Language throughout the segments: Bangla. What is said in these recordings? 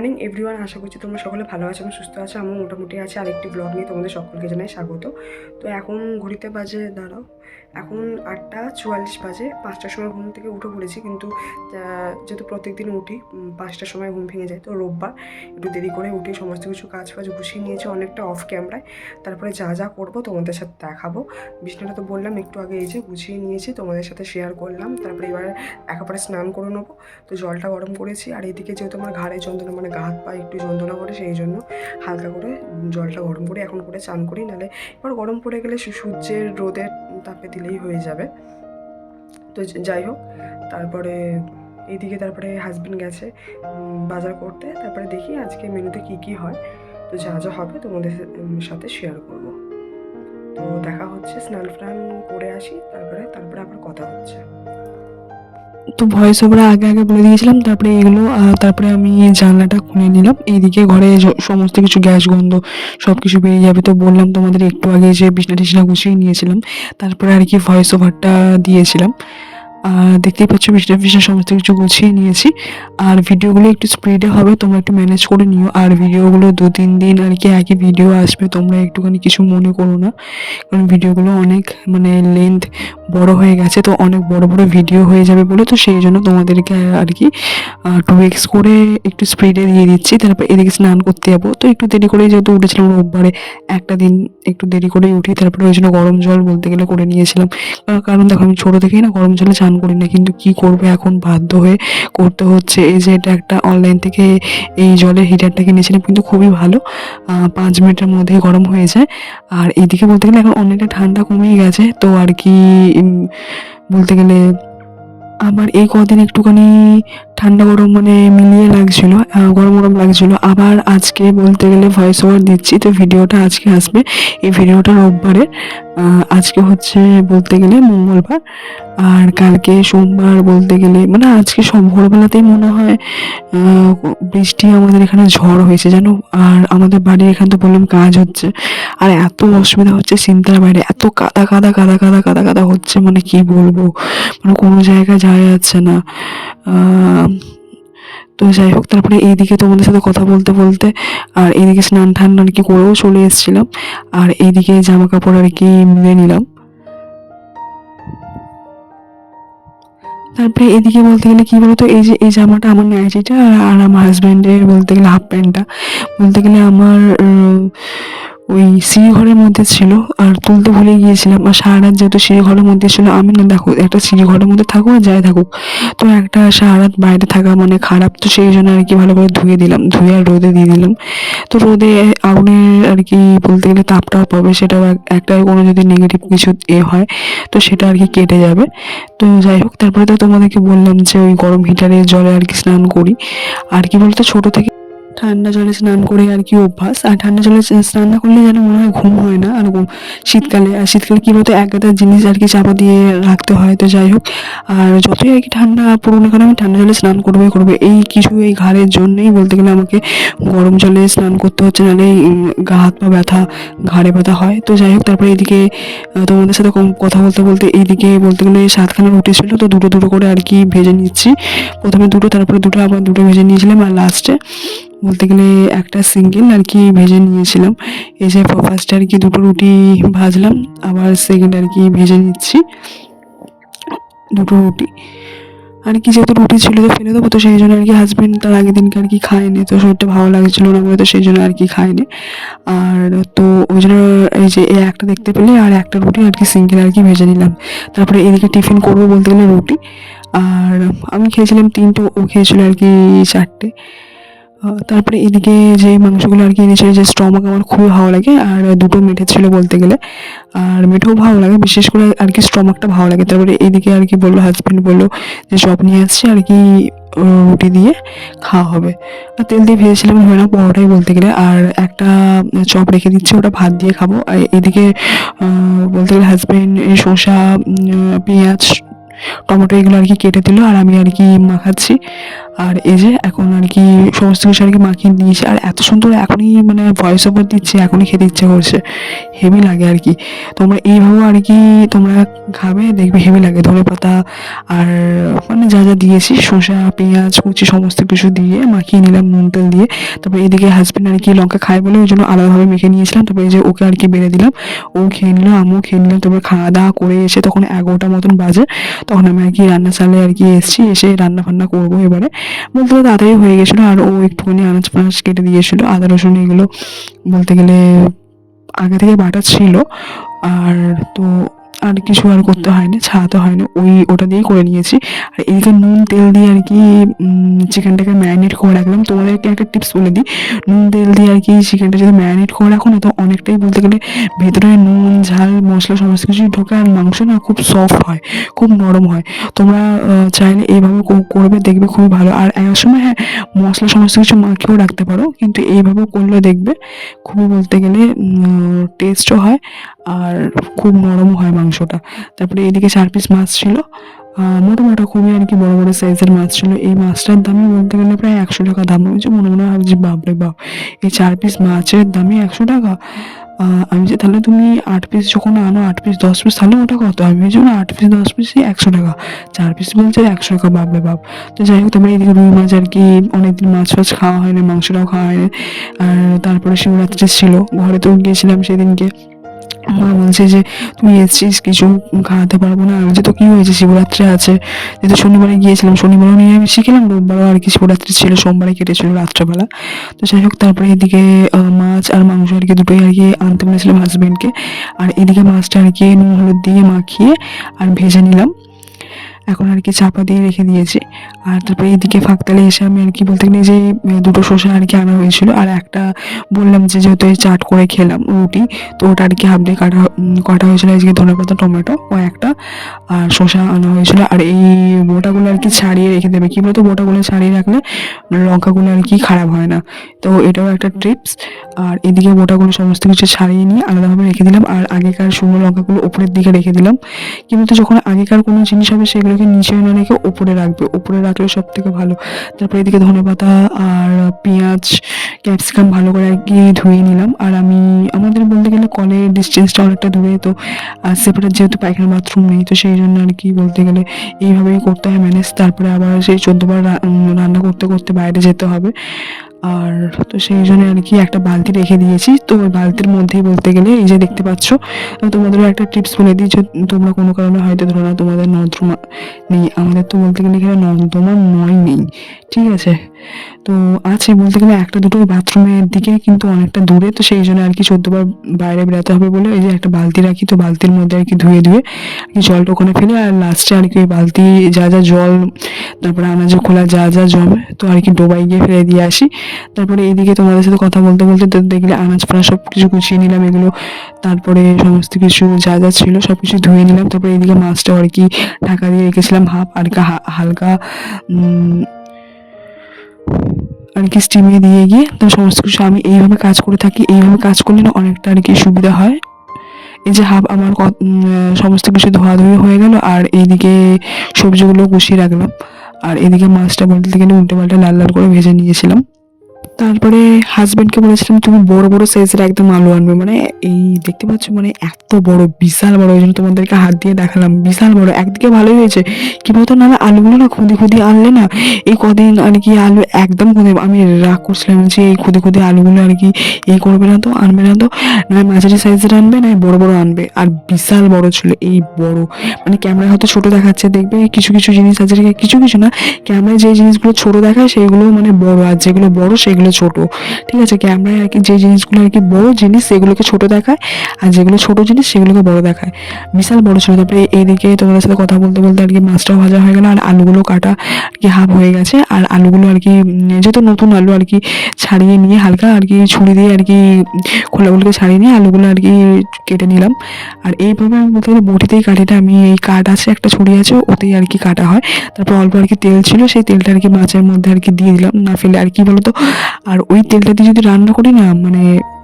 মর্নিং এভরিওয়ান, আশা করছি তোমরা সকলে ভালো আছো এবং সুস্থ আছো। আমি মোটামুটি আছি। আরেকটি ব্লগ নিয়ে তোমাদের সকলকে জানাই স্বাগত। তো এখন ঘড়িতে বাজে দাঁড়াও, এখন 8:44 বাজে। 5টার সময় ঘুম থেকে উঠে পড়েছি, কিন্তু যেহেতু প্রত্যেক দিন উঠি 5টার সময় ঘুম ভেঙে যায়, তো রোববার একটু দেরি করে উঠে সমস্ত কিছু কাজ ফাজ গুছিয়ে নিয়েছি অনেকটা অফ ক্যামেরায়। তারপরে যা যা করবো তোমাদের সাথে দেখাবো। বিছানাটা তো বললাম একটু আগে, এই যে গুছিয়ে নিয়েছি, তোমাদের সাথে শেয়ার করলাম। তারপরে এবার একেবারে স্নান করে নেবো। তো জলটা গরম করেছি, আর এদিকে যেহেতু আমার ঘাড়ে যন্ত্রণা, মানে গা হাত পা একটু যন্ত্রণা করে, সেই জন্য হালকা করে জলটা গরম করে এখন করে চান করি। নাহলে এবার গরম পড়ে গেলে সূর্যের রোদের তাপে দিলেই হয়ে যাবে। তো যাই হোক, তারপরে এইদিকে তারপরে হাজবেন্ড গেছে বাজার করতে। তারপরে দেখি আজকে মেনুতে কি কি হয়, তো যা যা হবে তোমাদের সাথে শেয়ার করব। তো দেখা হচ্ছে, স্নান টান করে আসি, তারপরে আবার কথা হচ্ছে। তো ভয়েস ওভার আগে আগে বলে দিয়েছিলাম। তারপরে এগুলো তারপরে আমি জানলাটা খুলে নিলাম। এইদিকে ঘরে সমস্ত কিছু গ্যাস গন্ধ সব কিছু বেরিয়ে যাবে। তো বললাম তোমাদের একটু আগে যে বিছনা টিছনা গুছিয়ে নিয়েছিলাম, তারপরে আর কি ভয়েস ওভারটা দিয়েছিলাম। দেখতেই পাচ্ছ বিছনা ফিছনা সমস্ত কিছু গুছিয়ে নিয়েছি। আর ভিডিওগুলো একটু স্পিডে হবে, তোমরা একটু ম্যানেজ করে নিও। আর ভিডিওগুলো 2-3 দিন আর কি একই ভিডিও আসবে, তোমরা একটুখানি কিছু মনে করো না, কারণ ভিডিওগুলো অনেক মানে লেন্থ বড় হয়ে গেছে। তো অনেক বড় বড় ভিডিও হয়ে যাবে বলে, তো সেই জন্য তোমাদেরকে আর কি 2x করে একটু স্পিডে দিয়ে দিচ্ছি। তারপর এদিকে স্নান করতে যাবো, তো একটু দেরি করেই যেহেতু উঠেছিলাম রোববারে, একটা দিন একটু দেরি করেই উঠি। তারপরে ওই জন্য গরম জল বলতে গেলে করে নিয়েছিলাম। কারণ দেখো আমি ছোটো থেকেই না গরম জলে চান করি না, কিন্তু কি করবে, এখন বাধ্য হয়ে করতে হচ্ছে। এই যে এটা একটা অনলাইন থেকে এই জলের হিটারটা কিনেছিলাম, কিন্তু খুবই ভালো, 5 মিনিটের মধ্যেই গরম হয়ে যায়। আর এদিকে বলতে গেলে এখন অনেকটা ঠান্ডা কমেই গেছে, তো আর কি বলতে গেলে আবার এই কদিন একটুখানি ঠান্ডা গরম মানে মিলিয়ে লাগছিল, গরম গরম লাগছিল। আবার আজকে বলতে গেলে ভয়েস ওভার দিচ্ছি, তো ভিডিওটা আজকে আসবে। এই ভিডিওটা রোববারের, আজকে হচ্ছে বলতে গেলে মঙ্গলবার, আর কালকে সোমবার বলতে গেলে মানে আজকে সব ভোরবেলাতেই মনে হয় বৃষ্টি, আমাদের এখানে ঝড় হয়েছে জানো। আর আমাদের বাড়ির এখানে তো বললাম কাজ হচ্ছে, আর এত অসুবিধা হচ্ছে চিন্তার বাইরে, এত কাদা কাদা কাদা কাদা কাদা কাদা হচ্ছে, মানে কি বলবো, মানে কোনো জায়গায় যাওয়া যাচ্ছে না। তো যাই হোক, তারপরে এইদিকে তোমাদের সাথে কথা বলতে বলতে আর এইদিকে স্নান টান আর কি করেও চলে এসেছিলাম। আর এইদিকে জামা কাপড় আর কি মিলে নিলাম। তারপরে এদিকে বলতে গেলে কি বলতো, এই যে এই জামাটা আমার নাইটিটা, আর আমার হাজব্যান্ডের বলতে গেলে হাফ প্যান্টটা বলতে গেলে আমার ওই সিঁড়ি ঘরের মধ্যে ছিল, আর তুলতে ভুলে গিয়েছিলাম। আর সারা রাত যেহেতু সিঁড়ি ঘরের মধ্যে ছিল, আমি না দেখো একটা সিঁড়ি ঘরের মধ্যে থাকুক আর যাই থাকুক, তো একটা সারা রাত বাইরে থাকা মানে খারাপ। তো সেই জন্য আর কি ভালো করে ধুয়ে দিলাম, ধুয়ে আর রোদে দিয়ে দিলাম। তো রোদে আগুনের আর কি বলতে গেলে তাপটাও পাবে, সেটাও একটা কোনো যদি নেগেটিভ কিছু হয় তো সেটা আর কি কেটে যাবে। তো যাই হোক, তারপরে তো তোমাদেরকে বললাম যে ওই গরম হিটারের জলে আর কি স্নান করি। আর কি বলতো, ছোট থেকে ঠান্ডা জলে স্নান করে আর কি অভ্যাস। আর ঠান্ডা জলে স্নান না করলে যেন মনে হয় ঘুম হয় না। আর শীতকালে কি বলতো, এক গাদা জিনিস আর কি চাপা দিয়ে রাখতে হয়। তো যাই হোক, আর যতই আর কি ঠান্ডা পড়ুক না কেন, আমি ঠান্ডা জলে স্নান করবে এই কিছু এই ঘাড়ের জন্যই বলতে গেলে আমাকে গরম জলে স্নান করতে হচ্ছে, নাহলে গা হাত পা ব্যথা, ঘাড়ে ব্যথা হয়। তো যাই হোক, তারপরে এদিকে তোমাদের সাথে কথা বলতে বলতে এইদিকে বলতে গেলে 7খানা রুটি ছিল, তো দুটো দুটো করে আর কি ভেজে নিচ্ছি। প্রথমে দুটো, তারপরে দুটো, আবার দুটো ভেজে নিয়েছিলাম, আর লাস্টে বলতে গেলে একটা সিঙ্গেল আর কি ভেজে নিয়েছিলাম। এই যে ফার্স্টে আর কি দুটো রুটি ভাজলাম, আবার সেকেন্ড আর কি ভেজে নিচ্ছি দুটো রুটি। আর কি যেহেতু রুটি ছিল তো ফেলে দেবো, তো সেই জন্য আর কি হাজবেন্ড তার আগের দিনকে আর কি খায়নি, তো শরীরটা ভালো লাগছিল না বলে, তো সেই জন্য আর কি খায়নি। আর তো ওই জন্য এই যে এই একটা দেখতে পেলে আর একটা রুটি আর কি সিঙ্গেল আর কি ভেজে নিলাম। তারপরে এদিকে টিফিন করবো বলতে গেলে রুটি, আর আমি খেয়েছিলাম 3টে, ও খেয়েছিল আর কি 4টে। তারপরে এদিকে যে মাংসগুলো আর কি এনেছিল, যে স্টমাক আমার খুবই ভালো লাগে, আর দুটো মেঠে ছিল বলতে গেলে, আর মেঠেও ভালো লাগে, বিশেষ করে আর কি স্টমাকটা ভালো লাগে। তারপরে এদিকে আর কি বললো, হাজব্যান্ড বললো যে চপ নিয়ে আসছে আর কি রুটি দিয়ে খাওয়া হবে। আর তেল দিয়ে ভেজেছিলাম, হয় না পরোটাই বলতে গেলে। আর একটা চপ রেখে দিচ্ছে, ওটা ভাত দিয়ে খাবো। আর এদিকে বলতে গেলে হাজব্যান্ড শসা, পেঁয়াজ টমেটো এগুলো আর কি কেটে দিল, আর আমি আর কি মাখাচ্ছি। আর এই যে এখন আর কি সমস্ত কিছু আর কি মাখিয়ে দিয়েছি, আর এত সুন্দর এখনই মানে ভয়েস ওভার দিচ্ছে, এখনই খেতে ইচ্ছে করছে, হেভি লাগে আর কি। তোমরা এইভাবে আর কি তোমরা খাবে, দেখবে হেভি লাগে। ধনে পাতা আর মানে যা যা দিয়েছি, শসা পেঁয়াজ কুচি সমস্ত কিছু দিয়ে মাখিয়ে নিলাম নুন তেল দিয়ে। তারপরে এদিকে হাজবেন্ড আর কি লঙ্কা খায় বলে ওই জন্য আলাদাভাবে মেখে নিয়েছিলাম। তারপরে এই যে ওকে আর কি বেড়ে দিলাম, ও খেয়ে নিল, আমিও খেয়ে নিলাম। তারপরে খাওয়া দাওয়া করে এসে তখন 11টা মতন বাজে, তখন আমি আর কি রান্না চালে আর কি এসেছি, এসে রান্না ফান্না করবো এবারে। বলতে গেলে তাড়াতাড়ি হয়ে গেছিলো, আর ও একটুখানি আনাজ ফানাজ কেটে দিয়েছিল, আদা রসুন এগুলো বলতে গেলে আগে থেকে বাটা ছিল। আর তো আর কিছু আর করতে হয়নি, ছাড়াতে হয়নি, ওটা দিয়েই করে নিয়েছি। আর এদিকে নুন তেল দিয়ে আর কি চিকেনটাকে ম্যারিনেট করে রাখলাম। তোমাদেরকে একটা টিপস বলে দিই, নুন তেল দিয়ে আর কি চিকেনটা যদি ম্যারিনেট করে রাখো না, তো অনেকটাই বলতে গেলে ভেতরে নুন ঝাল মশলা সমস্ত কিছু ঢোকে, আর মাংস না খুব সফট হয়, খুব নরম হয়। তোমরা চাইলে এইভাবে করবে, দেখবে খুবই ভালো। আর এক সময় হ্যাঁ মশলা সমস্ত কিছু মাখিয়েও রাখতে পারো, কিন্তু এইভাবে করলে দেখবে খুবই বলতে গেলে টেস্টও হয়, আর খুব নরম হয় মাংসটা। তারপরে এদিকে 4 পিস মাছ ছিল, মোটামুটি খুবই আর কি বড় বড় সাইজের মাছ ছিল। এই মাছটার দামই বলতে গেলে প্রায় 100 টাকা দাম হয়েছে। মনে মনে ভাবছি বাপরে বাপ, এই 4 পিস মাছের দামই 100 টাকা। আমি যে তাহলে তুমি 8 পিস যখন আনো, 8 পিস 10 পিস, তাহলে ওটা কত? আমি ভেবেছি 8 পিস 10 পিসই 100 টাকা, 4 পিস বলছে 100 টাকা, বাপরে বাপ। তো যাই হোক, তারপরে এদিকে রুই মাছ আর কি অনেকদিন মাছ ফাছ খাওয়া হয়নি, মাংসটাও খাওয়া হয়নি। আর তারপরে শিবরাত্রি ছিল, ঘরে তো গিয়েছিলাম সেদিনকে। মা বলছে যে তুই এসছিস কিছু খাওয়াতে পারবো না। আমি বলছি তো কি হয়েছে, শিবরাত্রি আছে, যেহেতু শনিবারে গিয়েছিলাম, শনিবারও নিয়ে আমি শিখলাম, রোববারও আর কি শিবরাত্রি ছিল, সোমবারে কেটেছিল রাত্রেবেলা। তো যাই হোক, তারপরে এদিকে মাছ আর মাংস আর কি দুটোই আর কি আনতে বলেছিলাম হাজবেন্ডকে। আর এদিকে মাছটা আর কি নুন হলুদ দিয়ে মাখিয়ে আর ভেজে নিলাম, এখন আর কি চাপা দিয়ে রেখে দিয়েছি। আর তারপরে এইদিকে ফাঁকতালে এসে আমি আর কি বলতে গেলে যে দুটো শসা আর কি আনা হয়েছিল, আর একটা বললাম যে যেহেতু এই চাট করে খেলাম রুটি, তো ওটা আর কি হাফ দিয়ে কাটা হয়েছিল। আজকে ধনেপাতা টমেটো ও একটা, আর শসা আনা হয়েছিল। আর এই বোটাগুলো আর কি ছাড়িয়ে রেখে দেবে, কি বলতো বোটাগুলো ছাড়িয়ে রাখলে লঙ্কাগুলো আর কি খারাপ হয় না, তো এটাও একটা টিপস। আর এদিকে বোটাগুলো সমস্ত কিছু ছাড়িয়ে নিয়ে আলাদাভাবে রেখে দিলাম, আর আগেকার শুকনো লঙ্কাগুলো উপরের দিকে রেখে দিলাম। কিন্তু যখন আগেকার কোনো জিনিস হবে সেগুলোকে নিচে না রেখে উপরে রাখবে, উপরে রাখলে সব থেকে ভালো। তারপরে এদিকে ধনেপাতা আর পেঁয়াজ ক্যাপসিকাম ভালো করে আর কি ধুয়ে নিলাম। আর আমি আমাদের বলতে গেলে কলের ডিস্টেন্সটা অনেকটা দূরে, তো সেপারেট যেহেতু পায়খানা বাথরুম নেই, তো সেই জন্য আর কি বলতে গেলে এইভাবেই করতে হয় ম্যানেজ। তারপরে আবার সেই 14 বার রান্না করতে করতে বাইরে যেতে হবে। আর তো সেই জন্য আর কি একটা বালতি রেখে দিয়েছি, তো ওই বালতির মধ্যেই বলতে গেলে এই যে দেখতে পাচ্ছ, তোমাদেরও একটা টিপস বলে দিই, যে তোমরা কোনো কারণে হয়তো ধরো না তোমাদের নর্দমা নেই, আমাদের তো বলতে গেলে এখানে নর্দমা নয় নেই, ঠিক আছে। তো আছে বলতে গেলে একটা দুটো বাথরুমের দিকে, কিন্তু অনেকটা দূরে, তো সেই জন্য আর কি 14 বার বাইরে বেরোতে হবে বলে এই যে একটা বালতি রাখি, তো বালতির মধ্যে আর কি ধুয়ে আর কি জলটা ওখানে ফেলে, আর লাস্টে আর কি ওই বালতি যা যা জল তারপরে আনাজে খোলা যা যা জমে, তো আর কি ডোবাই গিয়ে ফেলে দিয়ে আসি। তারপরে এইদিকে তোমাদের সাথে কথা বলতে বলতে তো দেখলে আনাজ ফানাজ সব কিছু গুছিয়ে নিলাম এগুলো, তারপরে সমস্ত কিছু যা যা ছিল সব কিছু ধুয়ে নিলাম। তারপরে এইদিকে মাছটাও আর কি ঢাকা দিয়ে রেখেছিলাম হাফ, আর কি হালকা আর কি স্টিমে দিয়ে গিয়ে, তো সমস্ত কিছু আমি এইভাবে কাজ করে থাকি। এইভাবে কাজ করলে না অনেকটা আর কি সুবিধা হয়। এই যে হাফ আমার সমস্ত কিছু ধোয়াধুয়ি হয়ে গেল, আর এইদিকে সবজিগুলো গুছিয়ে রাখলাম, আর এদিকে মাছটা বলতে গেলে উল্টে পাল্টে লাল লাল করে ভেজে নিয়েছিলাম। তারপরে হাজবেন্ডকে বলেছিলাম তুমি বড় বড় সাইজের একদম আলু আনবে, মানে এই দেখতে পাচ্ছ মানে এত বড় বিশাল বড়, ওই জন্য তোমাদেরকে হাত দিয়ে দেখালাম, বিশাল বড়। একদিকে ভালোই হয়েছে, কি বলতো না আলুগুলো না খুদি খুদি আনলে না, এই কদিন আর কি আলু একদম খুদে, আমি রাগ করছিলাম যে এই খুদে খুদে আলুগুলো আর কি এই করবে না, তো আনবে না, তো না মাঝারি সাইজের আনবে না বড় বড় আনবে। আর বিশাল বড় ছিল, এই বড় মানে ক্যামেরায় হয়তো ছোট দেখাচ্ছে, দেখবে কিছু কিছু জিনিস আছে, কিছু কিছু না, ক্যামেরায় যে জিনিসগুলো ছোট দেখায় সেগুলো মানে বড়, আর যেগুলো বড় সেগুলো ছোট, ঠিক আছে। ক্যামেরায় আর কি যে জিনিসগুলো আর কি বড় জিনিস সেগুলোকে ছোট দেখায়, আর যেগুলো ছোট জিনিস সেগুলোকে বড় দেখায়। বিশাল বড় ছিল। তারপরে এইদিকে তোমাদের সাথে কথা বলতে বলতে আর কি মাছটাও ভাজা হয়ে গেল, আর আলুগুলো কাটা আর কি হাফ হয়ে গেছে। আর আলুগুলো আর কি যেহেতু নতুন আলু আর কি ছাড়িয়ে নিয়ে হালকা আর কি ছুরি দিয়ে আর কি খোলাগুলোকে ছাড়িয়ে নিয়ে আলুগুলো আর কি কেটে নিলাম। আর এইভাবে আমি বলতে গেলে বটিতেই কাটিটা, আমি এই কাঠ আছে একটা ছুরি আছে ওতেই আর কি কাটা হয়। তারপর অল্প আর কি তেল ছিল, সেই তেলটা আর কি মাছের মধ্যে আর কি দিয়ে দিলাম, না ফেলে আর কি বলতো আর ওই তেলটা দিয়ে যদি রান্না করি না মানে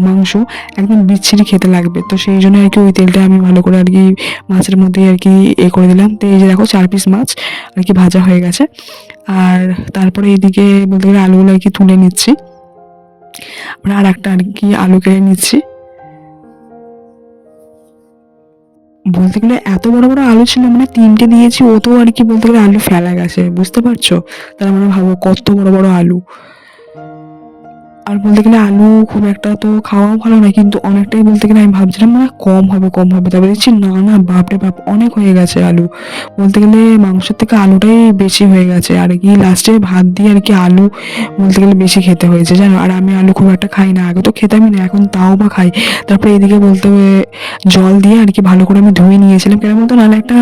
মাংস একদম বিচ্ছিরি খেতে লাগবে। তো সেই জন্য আর কি ওই তেলটা আমি ভালো করে আর কি মাছের মধ্যে আর কি করে দিলাম। তো এই যে দেখো 4 পিস মাছ আর কি ভাজা হয়ে গেছে। আর তারপরে এদিকে বলতে গেলে আলুগুলো আর কি তুলে নিচ্ছি, মানে আর একটা আর কি আলু কেটে নিচ্ছি। বলতে গেলে এত বড় বড় আলু ছিল, মানে 3টে দিয়েছি, ও তো আর কি বলতে গেলে আলু ফেলা গেছে, বুঝতে পারছো? তার মানে ভাবো কত বড় বড় আলু। আর বলতে গেলে আলু খুব একটা তো খাওয়াও ভালো না, কিন্তু অনেকটাই বলতে গেলে আমি ভাবছিলাম মানে কম হবে কম হবে, তারপরে দেখছি না না বাপরে বাপ অনেক হয়ে গেছে আলু। বলতে গেলে মাংসের থেকে আলুটাই বেশি হয়ে গেছে, আর কি লাস্টে ভাত দিয়ে আর কি আলু বলতে গেলে বেশি খেতে হয়েছে জানো। আর আমি আলু খুব একটা খাই না, আগে তো খেতামই না, এখন তাও বা খাই। তারপরে এদিকে বলতে জল দিয়ে আর কি ভালো করে আমি ধুয়ে নিয়েছিলাম, কেন বলতো নাহলে একটা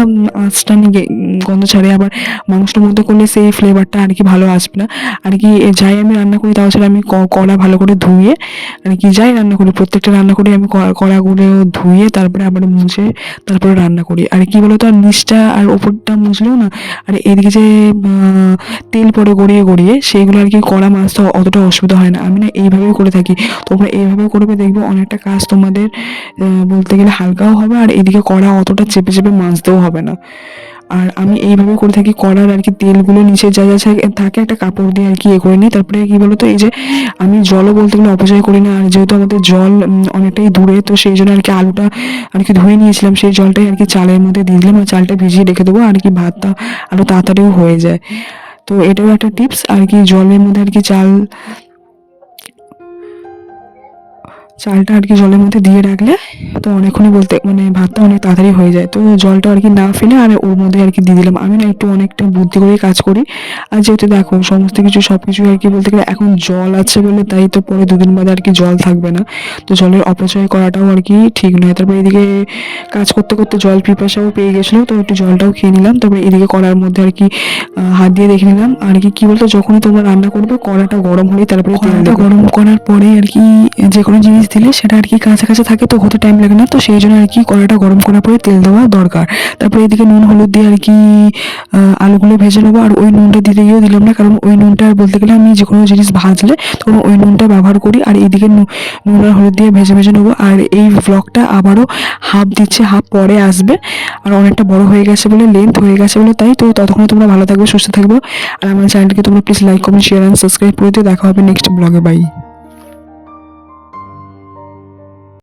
আঁচটা নিয়ে গন্ধ ছাড়ে, আবার মাংসটার মধ্যে করলে সেই ফ্লেভারটা আর কি ভালো আসবে না। আর কি যাই আমি রান্না করি তাও ছাড়া আমি কড়া ভালো করে ধুয়ে আর কি যাই রান্না করি, প্রত্যেকটা রান্না করি আমি কড়াগুলো ধুয়ে তারপরে আবার মুছে তারপরে রান্না করি। আর কি বলতো আর নিচটা আর ওপরটা মুছলেও না, আর এদিকে যে তেল পরে গড়িয়ে গড়িয়ে সেইগুলো আর কি কড়া মাছটা অতটা অসুবিধা হয় না। আমি না এইভাবেই করে থাকি, তোমরা এইভাবে করবে দেখবে অনেকটা কাজ তোমাদের বলতে গেলে হালকাও হবে, আর এদিকে কড়া অতটা চেপে চেপে মাজতেও হবে না। আর আমি এইভাবে করে থাকি, কড়ার আর কি তেলগুলো নিচে যা যা থাকে একটা কাপড় দিয়ে আর কি করে নিই। তারপরে কি বলতো এই যে আমি জলও বলতে গেলে অপচয় করি না, আর যেহেতু আমাদের জল অনেকটাই দূরে, তো সেই জন্য আর কি আলুটা আর কি ধুয়ে নিয়েছিলাম, সেই জলটাই আর কি চালের মধ্যে দিয়ে দিলাম, আর চালটা ভিজিয়ে রেখে দেবো, আর কি ভাতটা আরও তাড়াতাড়িও হয়ে যায়। তো এটাও একটা টিপস আর কি, জলের মধ্যে আর কি চালটা আর কি জলের মধ্যে দিয়ে রাখলে তো অনেকক্ষণই বলতে মানে ভাতটা অনেক তাড়াতাড়ি হয়ে যায়। তো জলটা আর কি না ফেলে আর ওর মধ্যে আর কি দিয়ে দিলাম। আমি না একটু অনেকটা বুদ্ধি করেই কাজ করি। আর যেহেতু দেখো সমস্ত কিছু সব কিছু আর কি বলতে গেলে এখন জল আছে বলে, তাই তো পরে 2 দিন বাদে আর কি জল থাকবে না, তো জলের অপচয় করাটাও আর কি ঠিক নয়। তারপরে এদিকে কাজ করতে করতে জল পিপাসাও পেয়ে গেছিলো, তো একটু জলটাও খেয়ে নিলাম। তারপরে এদিকে কড়ার মধ্যে আর কি হাত দিয়ে দেখে নিলাম আর কি বলতো যখনই তোমরা রান্না করবে কড়াটা গরম হলেই তারপরে কড়াটা গরম করার পরে আর কি যে কোনো জিনিস দিলে সেটা আর কি কাছে কাছে থাকে, তো হতে টাইম লাগে না, তো সেই জন্য আর কি কড়াটা গরম করার পরে তেল দেওয়া দরকার। তারপরে এদিকে নুন হলুদ দিয়ে আর কি আলুগুলো ভেজে নেবো। আর ওই নুনটা দিতে গিয়েও দিলাম না, কারণ ওই নুনটা আর বলতে গেলে আমি যে কোনো জিনিস ভাজলে তখন ওই নুনটা ব্যবহার করি। আর এইদিকে নুন আর হলুদ দিয়ে ভেজে ভেজে নেবো। আর এই ব্লগটা আবারও হাফ দিচ্ছে, হাফ পরে আসবে, আর অনেকটা বড় হয়ে গেছে বলে লেন্থ হয়ে গেছে বলে, তাই তো ততক্ষণ তোমরা ভালো থাকবে সুস্থ থাকবে। আর আমার চ্যানেলটিকে তোমরা please like comment share and subscribe করে দিও। দেখা হবে নেক্সট ব্লগে, বাই।